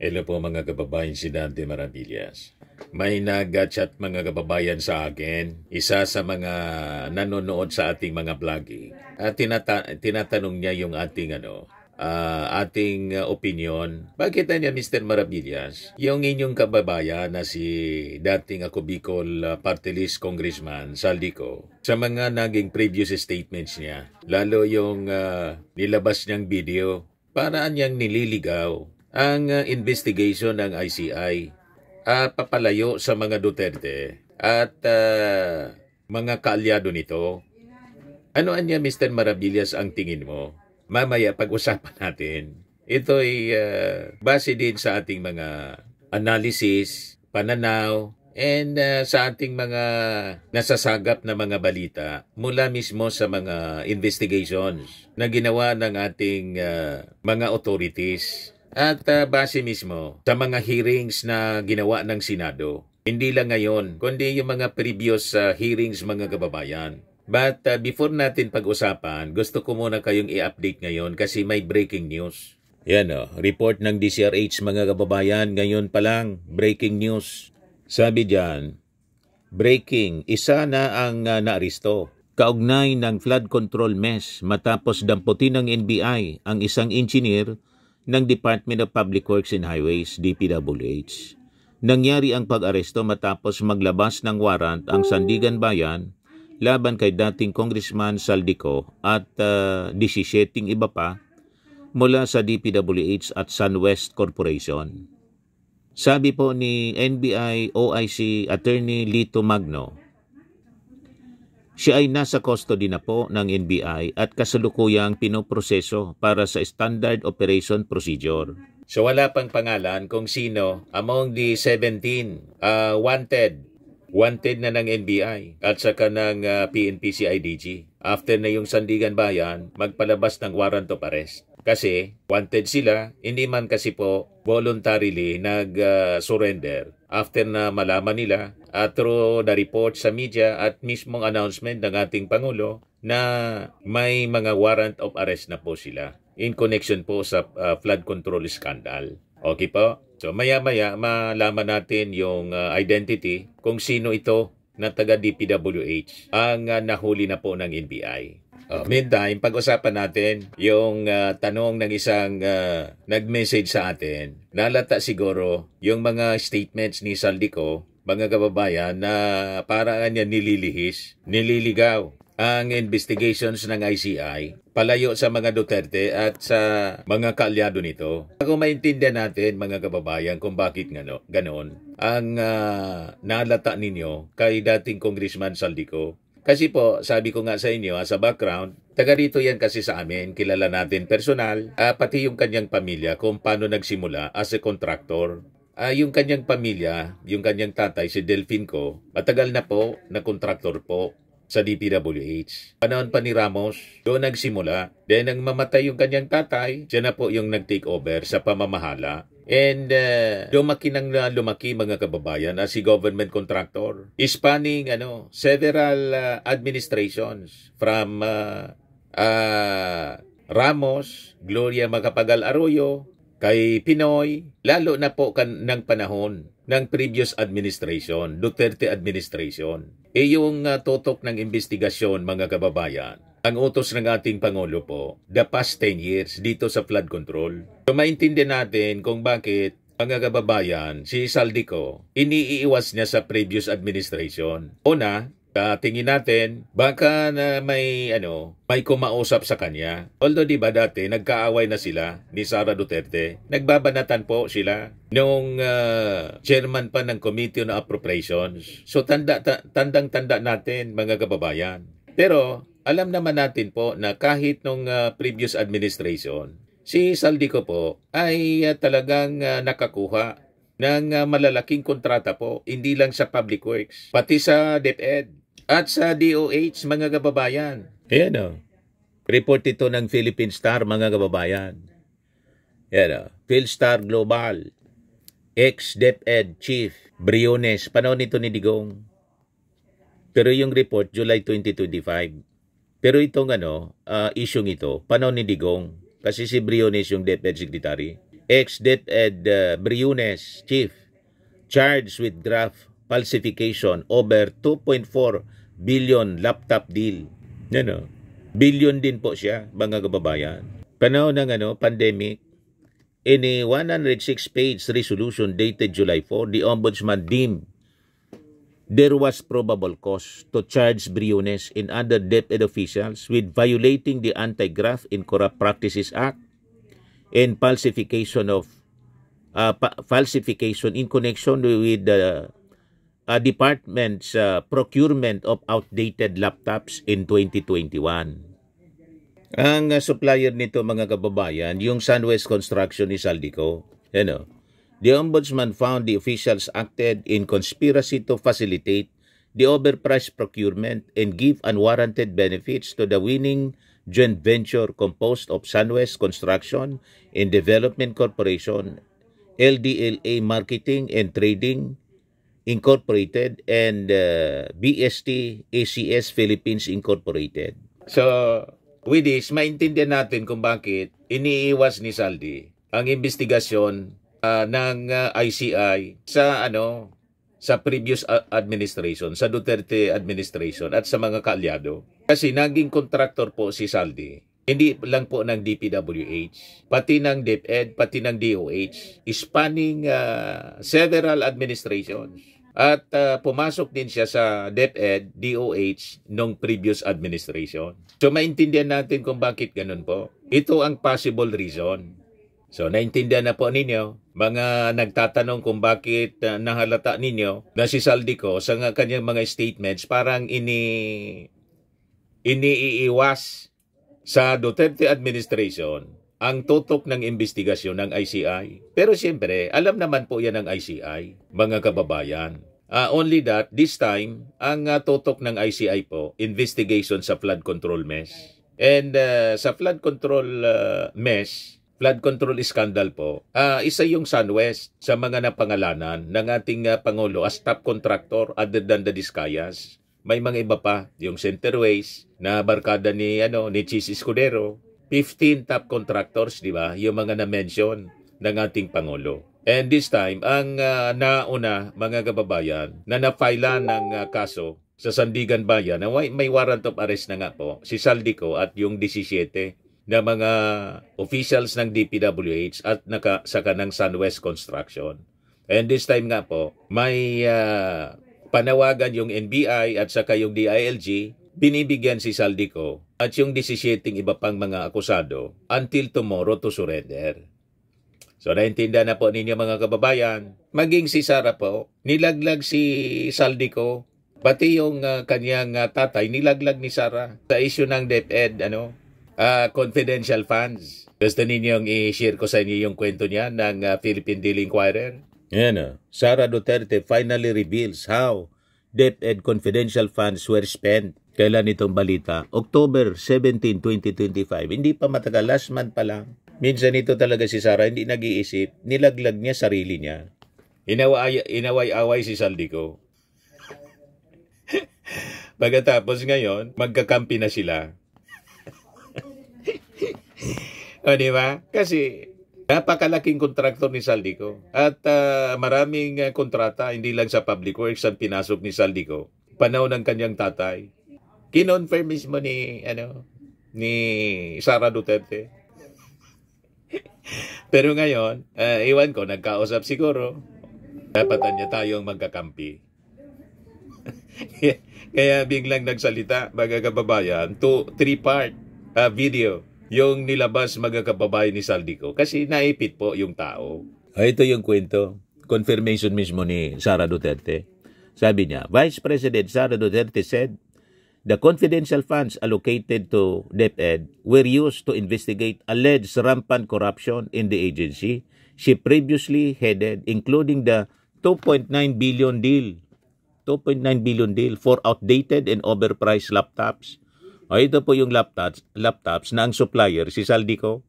Hello po mga kababayan, si Dante Maravillas. May nag-chat mga kababayan sa akin, isa sa mga nanonood sa ating mga vlogging. At tinatanong niya yung ating opinion. Bakit niya Mr. Maravillas, yung inyong kababayan na si dating ako Bicol Party List Congressman Saldico, sa mga naging previous statements niya, lalo yung nilabas niyang video, paraan niyang nililigaw ang investigation ng ICI papalayo sa mga Duterte at mga kaalyado nito. Ano niya Mr. Maravillas ang tingin mo? Mamaya pag-usapan natin. Ito ay base din sa ating mga analysis, pananaw, and sa ating mga nasasagap na mga balita mula mismo sa mga investigations na ginawa ng ating mga authorities. At base mismo sa mga hearings na ginawa ng Senado. Hindi lang ngayon, kundi yung mga previous hearings mga kababayan. But before natin pag-usapan, gusto ko muna kayong i-update ngayon kasi may breaking news. Yan report ng DCRH mga kababayan, ngayon pa lang, breaking news. Sabi dyan, breaking, isa na ang naaresto. Kaugnay ng flood control mess matapos damputin ng NBI ang isang engineer ng Department of Public Works and Highways, DPWH. Nangyari ang pag-aresto matapos maglabas ng warrant ang Sandigan Bayan laban kay dating Congressman Saldico at 17 iba pa mula sa DPWH at SunWest Corporation. Sabi po ni NBI OIC Attorney Lito Magno, siya ay nasa custody na po ng NBI at kasalukuyang pinoproseso para sa Standard Operation Procedure. So wala pang pangalan kung sino among the 17 wanted na ng NBI at saka ng PNP CIDG. After na yung Sandigan Bayan, magpalabas ng warrant of arrest. Kasi wanted sila, hindi man kasi po voluntarily nag-surrender after na malaman nila through the report sa media at mismong announcement ng ating Pangulo na may mga warrant of arrest na po sila in connection po sa flood control scandal. Okay po? So maya-maya malaman natin yung identity kung sino ito na taga DPWH ang nahuli na po ng NBI. Meantime, pag-usapan natin yung tanong ng isang nag-message sa atin. Nalata siguro yung mga statements ni Saldico, mga kababayan, na parang niya nililigaw ang investigations ng ICI palayo sa mga Duterte at sa mga kaalyado nito. Kung maintindihan natin mga kababayan kung bakit ganon ang nalata ninyo kay dating Congressman Saldico. Kasi po, sabi ko nga sa inyo, sa background, taga rito yan kasi sa amin, kilala natin personal, pati yung kanyang pamilya kung paano nagsimula as a contractor. Yung kanyang pamilya, yung kanyang tatay, si Delfinco, matagal na po na contractor po sa DPWH. Panahon pa ni Ramos, doon nagsimula. Then nang mamatay yung kanyang tatay, siya na po yung nag-take over sa pamamahala. And lumaki mga kababayan as si government contractor. Spanning several administrations from Ramos, Gloria Macapagal Arroyo, kay Pinoy, lalo na po ng panahon ng previous administration, Duterte administration. Yung tutok ng investigasyon mga kababayan, ang utos ng ating Pangulo po, the past 10 years dito sa flood control. So maintindihan natin kung bakit mga kababayan, si Saldico, iniiwas niya sa previous administration. Una, tingin natin, baka na may kumausap sa kanya. Although di ba dati, nagkaaway na sila ni Sara Duterte. Nagbabanatan po sila nung chairman pa ng Committee on Appropriations. So tandang-tanda natin mga kababayan. Pero alam naman natin po na kahit nung previous administration, si Saldico po ay talagang nakakuha ng malalaking kontrata po, hindi lang sa Public Works, pati sa DepEd at sa DOH mga kababayan. Ayan report ito ng Philippine Star mga kababayan. Ayan Philstar Global, ex-DepEd Chief Briones, panahon nito ni Digong. Pero yung report, July 2025. Pero itong isyung ito, panahon ni Digong, kasi si Briones yung DepEd Secretary. ex-DepEd Briones chief, charged with graft falsification over 2.4 billion laptop deal. Ano? Billion din po siya, mga kababayan. Panahon ng pandemic, in a 106-page resolution dated July 4, the Ombudsman deemed there was probable cause to charge Briones and other DepEd officials with violating the Anti-Graft and Corrupt Practices Act and falsification in connection with the department's procurement of outdated laptops in 2021. Ang supplier nito, mga kababayan, yung Sunwest Construction ni Saldico. The Ombudsman found the officials acted in conspiracy to facilitate the overpriced procurement and give unwarranted benefits to the winning joint venture composed of Sunwest Construction and Development Corporation, LDLA Marketing and Trading Incorporated, and BST ACS Philippines Incorporated. So, with this, maintindihan natin kung bakit iniiwas ni Saldi ang investigasyon ng ICI sa previous administration, sa Duterte administration at sa mga kaalyado. Kasi naging contractor po si Saldi, hindi lang po ng DPWH, pati ng DepEd, pati ng DOH, spanning several administrations. At pumasok din siya sa DepEd, DOH nung previous administration. So maintindihan natin kung bakit ganun po. Ito ang possible reason. So naintindihan na po ninyo, mga nagtatanong kung bakit nahalata ninyo na si Saldico sa kanyang mga statements parang iniiwas sa Duterte administration ang tutok ng investigasyon ng ICI. Pero siyempre, alam naman po yan ng ICI, mga kababayan. Only that, this time, ang tutok ng ICI po, investigation sa flood control mesh. And sa flood control mesh, flood control scandal po, isa yung Sunwest sa mga napangalanan ng ating Pangulo as top contractor other than the Discayas. May mga iba pa, yung Centerways na barkada ni Chis Escudero. 15 top contractors, di ba? Yung mga na-mention ng ating Pangulo. And this time, ang nauna, mga kababayan, na na-file ng kaso sa Sandigan Bayan, na may warrant of arrest na nga po, si Saldico at yung 17 na mga officials ng DPWH at saka ng Sunwest Construction. And this time nga po, may panawagan yung NBI at saka yung DILG, binibigyan si Saldico at yung 17 iba pang mga akusado until tomorrow to surrender. So naintindihan na po ninyo, mga kababayan. Maging si Sara po, nilaglag si Saldico, pati yung kanyang tatay, nilaglag ni Sara sa issue ng DepEd, confidential funds. Gusto ninyong i-share ko sa inyo yung kwento niya ng Philippine Daily Inquirer? Sara Duterte finally reveals how DepEd confidential funds were spent. Kailan itong balita? October 17, 2025. Hindi pa matagal, last month pa lang. Minsan ito talaga si Sara, hindi nag-iisip. Nilaglag niya sarili niya. Inaway-away si Saldico. Pagkatapos ngayon, magkakampi na sila. O, di ba? Kasi napakalaking kontraktor ni Saldico. At maraming kontrata, hindi lang sa public works ang pinasok ni Saldico. Panahon ng kanyang tatay. Kinonfirm mismo ni Sara Duterte. Pero ngayon, iwan ko, nagkausap siguro. Dapatan niya tayong magkakampi. Kaya biglang nagsalita, mga kababayan, 3-part video yung nilabas, mga kababayan, ni Saldico. Kasi naipit po yung tao. Ito yung kwento. Confirmation mismo ni Sara Duterte. Sabi niya, Vice President Sara Duterte said, the confidential funds allocated to DepEd were used to investigate alleged rampant corruption in the agency she previously headed, including the 2.9 billion deal for outdated and overpriced laptops. Ito po yung laptops na ang supplier, si Saldico.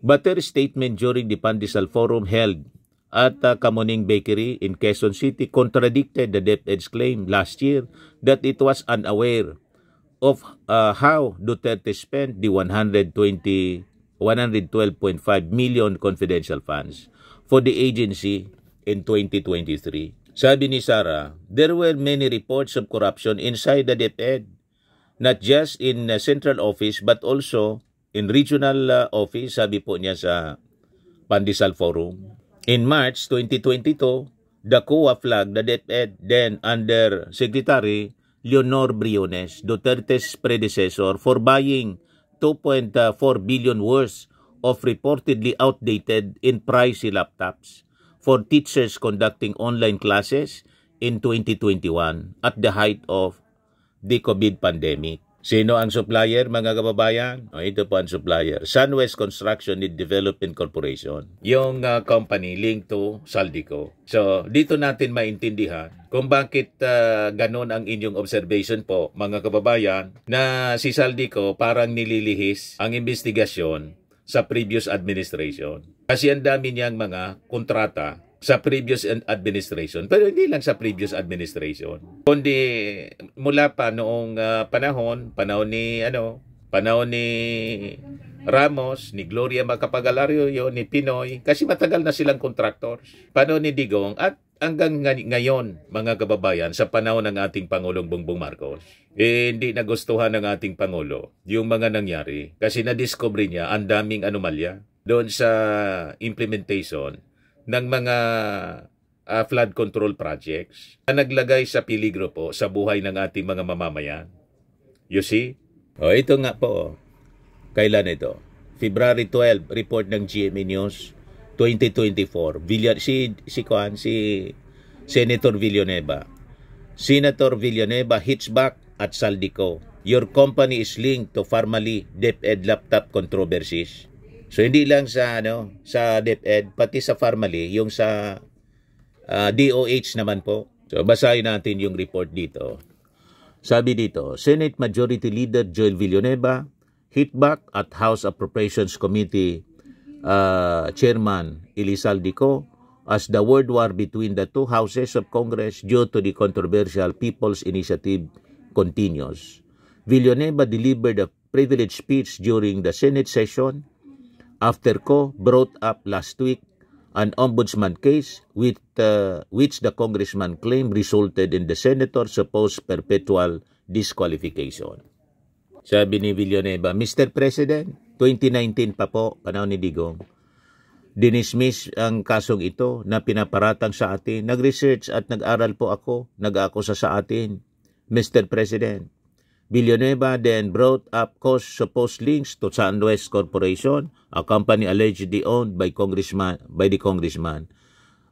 But her statement during the Pandesal Forum held at Kamuning Bakery in Quezon City contradicted the DepEd's claim last year that it was unaware of how Duterte spent the 120 112.5 million confidential funds for the agency in 2023. Sabi ni Sara, there were many reports of corruption inside the DepEd, not just in central office but also in regional office, sabi po niya sa Pandesal Forum. In March 2022, the COA flagged the DepEd, then under Secretary Leonor Briones, Duterte's predecessor, for buying 2.4 billion worth of reportedly outdated and pricey laptops for teachers conducting online classes in 2021 at the height of the COVID pandemic. Sino ang supplier, mga kababayan? Ito po ang supplier. Sunwest Construction and Development Corporation. Yung company linked to Saldico. So, dito natin maintindihan kung bakit ganon ang inyong observation po, mga kababayan, na si Saldico parang nililihis ang investigasyon sa previous administration. Kasi ang dami niyang mga kontrata sa previous administration, pero hindi lang sa previous administration, kundi mula pa noong panahon ni Ramos, ni Gloria Macapagal-Arroyo, ni Pinoy, kasi matagal na silang contractors. Panahon ni Digong at hanggang ngayon, mga kababayan, sa panahon ng ating Pangulong Bongbong Marcos. Hindi nagustuhan ng ating Pangulo yung mga nangyari kasi na-discover niya ang daming anomalya doon sa implementation ng mga flood control projects na naglagay sa peligro po sa buhay ng ating mga mamamayan. You see? Ito nga po. Kailan ito? February 12, report ng GMA News 2024. Si Senator Villanueva. Senator Villanueva hits back at Saldico. Your company is linked to formerly DepEd laptop controversies. So hindi lang sa sa DepEd, pati sa Farmally, yung sa DOH naman po. So basahin natin yung report dito. Sabi dito, Senate Majority Leader Joel Villanueva hit back at House Appropriations Committee Chairman Saldico as the word war between the two houses of Congress due to the controversial People's Initiative continues. Villanueva delivered a privileged speech during the Senate session after Co brought up last week an ombudsman case which the congressman claimed resulted in the senator's supposed perpetual disqualification. Sabi ni Villanueva, Mr. President, 2019 pa po, panahon ni Digong, dinismiss ang kasong ito na pinaparatang sa atin. Nag-research at nag-aral po ako, nag-akusa sa atin. Mr. President, Villanueva then brought up Co's supposed links to Sunwest Corporation, a company allegedly owned by the congressman,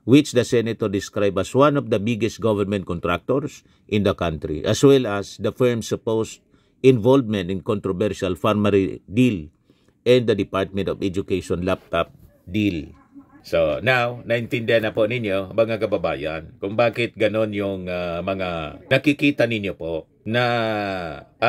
which the senator described as one of the biggest government contractors in the country, as well as the firm's supposed involvement in controversial Farmary deal and the Department of Education laptop deal. So now, naintindihan na po ninyo, mga kababayan, kung bakit ganon yung mga nakikita ninyo po na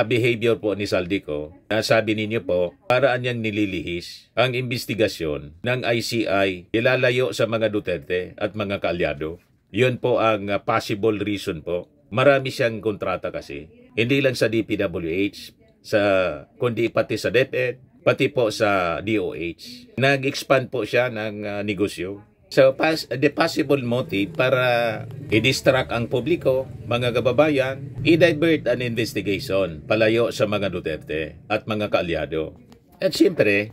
behavior po ni Saldico, na sabi ninyo po, paraan niyang nililihis ang investigasyon ng ICI ilalayo sa mga Duterte at mga kaalyado. Yun po ang possible reason po. Marami siyang kontrata kasi. Hindi lang sa DPWH, kundi pati sa DepEd, pati po sa DOH. Nag-expand po siya ng negosyo. So, the possible motive para i-distract ang publiko, mga kababayan, i-divert an investigation palayo sa mga Duterte at mga kaalyado. At siyempre,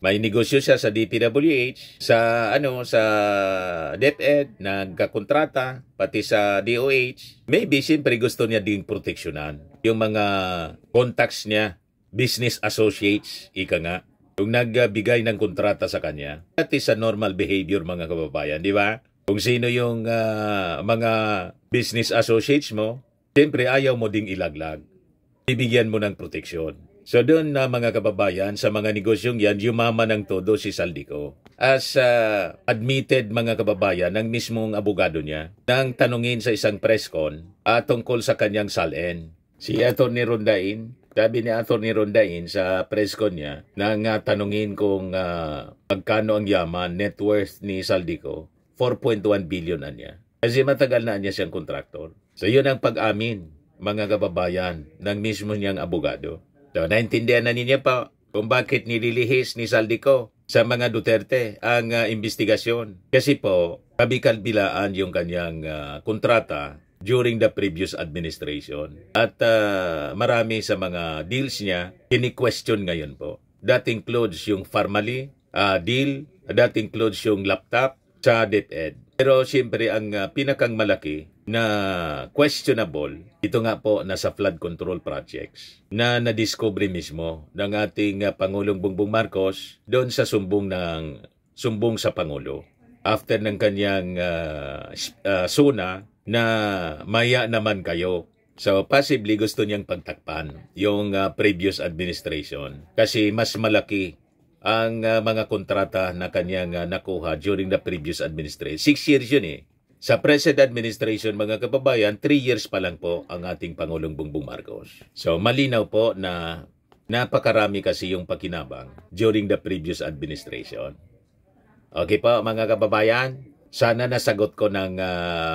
may negosyo siya sa DPWH, sa DepEd, nagkakontrata, pati sa DOH. Maybe, siyempre gusto niya ding proteksyonan yung mga contacts niya, business associates, ika nga, yung nagbigay ng kontrata sa kanya. That is a normal behavior, mga kababayan, di ba? Kung sino yung mga business associates mo, siyempre ayaw mo ding ilaglag. Bibigyan mo ng proteksyon. So doon na mga kababayan, sa mga negosyong yan, yumaman ng todo si Saldico. As admitted, mga kababayan, ng mismong abogado niya, nang tanungin sa isang press con tungkol sa kanyang SALN. Si Atty. Rondain, sabi ni Atty. Rondain sa press con niya, nang tanungin kung magkano ang yaman, net worth ni Saldico, 4.1 billion na niya. Kasi matagal na niya siyang kontraktor. So yun ang pag-amin, mga kababayan, ng mismo niyang abogado. So naintindihan na ninyo pa, kung bakit nililihis ni Saldico sa mga Duterte ang investigasyon. Kasi po, kabikalbilaan yung kanyang kontrata during the previous administration. At marami sa mga deals niya, kini-question ngayon po. That includes yung Farmally deal, that includes yung laptop sa DepEd. Pero siyempre ang pinakang malaki na questionable, ito nga po nasa flood control projects na nadiscover mismo ng ating Pangulong Bongbong Marcos doon sa sumbong sa Pangulo. After ng kanyang SONA na maya naman kayo. So possibly gusto niyang pagtakpan yung previous administration kasi mas malaki ang mga kontrata na kanyang nakuha during the previous administration. 6 years yun eh. Sa present administration, mga kababayan, 3 years pa lang po ang ating Pangulong Bongbong Marcos. So malinaw po na napakarami kasi yung pakinabang during the previous administration. Okay po mga kababayan, sana nasagot ko ng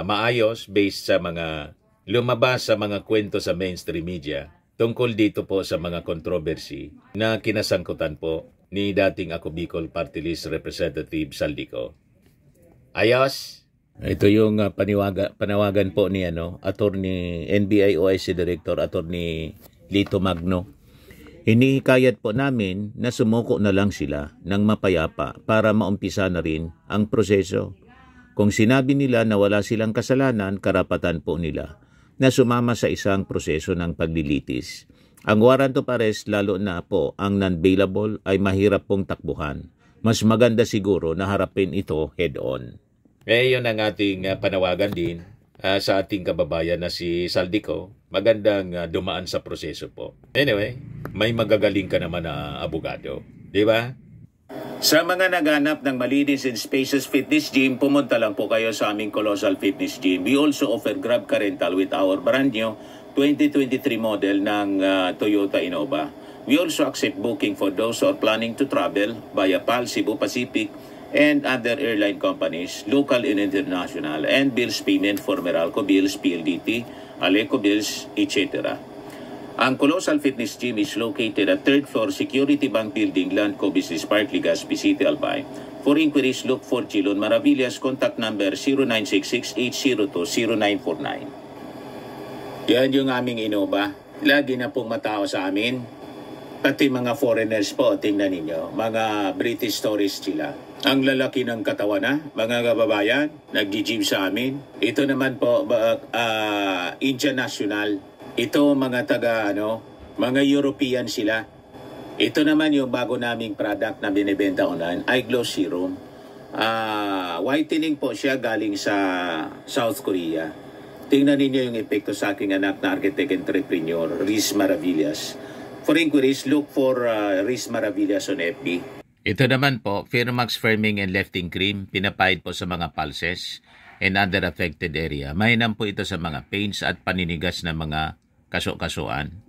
maayos based sa mga lumabas sa mga kwento sa mainstream media tungkol dito po sa mga controversy na kinasangkutan po ni dating Ako Bicol Party List Representative Saldico. Ayos! Ito yung panawagan po ni Attorney NBI OIC Director Attorney Lito Magno. Hinihikayat po namin na sumuko na lang sila ng mapayapa para maumpisa na rin ang proseso. Kung sinabi nila na wala silang kasalanan, karapatan po nila na sumama sa isang proseso ng paglilitis. Ang warrant of arrest, lalo na po ang non-bailable, ay mahirap pong takbuhan. Mas maganda siguro na harapin ito head-on. Yun ang ating panawagan din sa ating kababayan na si Saldico. Magandang dumaan sa proseso po. Anyway, may magagaling ka naman na abogado. Di ba? Sa mga naghanap ng malinis and spacious fitness gym, pumunta lang po kayo sa aming Colossal Fitness Gym. We also offer Grab Car Rental with our brand new 2023 model ng Toyota Innova. We also accept booking for those who are planning to travel via PAL, Cebu Pacific, and other airline companies, local and international, and bills payment for Meralco Bills, PLDT, Aleco Bills, etc. Ang Colossal Fitness Gym is located at 3rd floor Security Bank Building, Landco Business Park, Legazpi City, Albay. For inquiries, look for Chilon Maravillas. Contact number 0966-802-0949. Yan yung aming Innova. Lagi na pong matao sa amin. Pati mga foreigners po, tingnan ninyo. Mga British tourists sila. Ang lalaki ng katawan na, mga kababayan, nag-gym sa amin. Ito naman po, Indian National. Ito mga mga European sila. Ito naman yung bago naming product na binibenta online, Eye Glow Serum. Whitening po siya galing sa South Korea. Tingnan ninyo yung epekto sa aking anak na architect entrepreneur, Riz Maravillas. For inquiries, look for Riz Maravillas on FB. Ito naman po, Firmax Firming and Lifting Cream, pinapahid po sa mga pulses and other affected area. Mainam po ito sa mga pains at paninigas na mga kaso-kasuan.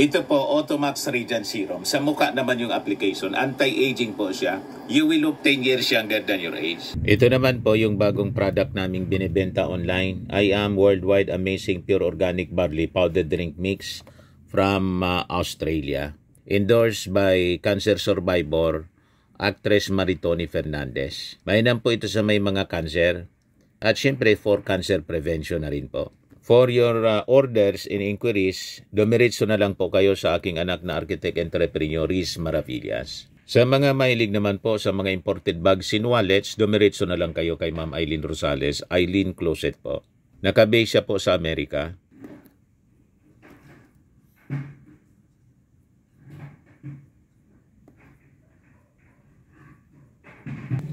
Ito po, Automax Radiant Serum. Sa mukha naman yung application. Anti-aging po siya. You will look 10 years younger than your age. Ito naman po yung bagong product naming binibenta online. I Am Worldwide Amazing Pure Organic Barley Powder Drink Mix from Australia. Endorsed by cancer survivor, actress Maritoni Fernandez. Mainam po ito sa may mga cancer. At syempre for cancer prevention na rin po. For your orders and inquiries, dumiretso na lang po kayo sa aking anak na architect entrepreneur, Riz Maravillas. Sa mga mahilig naman po sa mga imported bags and wallets, dumiretso na lang kayo kay Ma'am Eileen Rosales, Eileen Closet po. Nakabase siya po sa Amerika.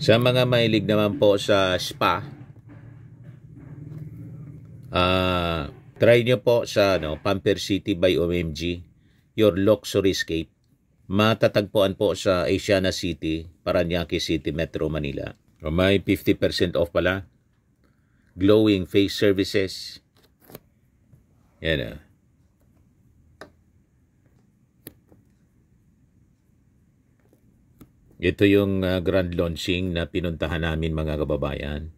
Sa mga mahilig naman po sa spa, try nyo po sa Pamper City by OMG, your luxury escape. Matatagpuan po sa Asiana City, Parañaque City, Metro Manila. May 50% off pala. Glowing face services. Yan . Ito yung grand launching na pinuntahan namin mga kababayan.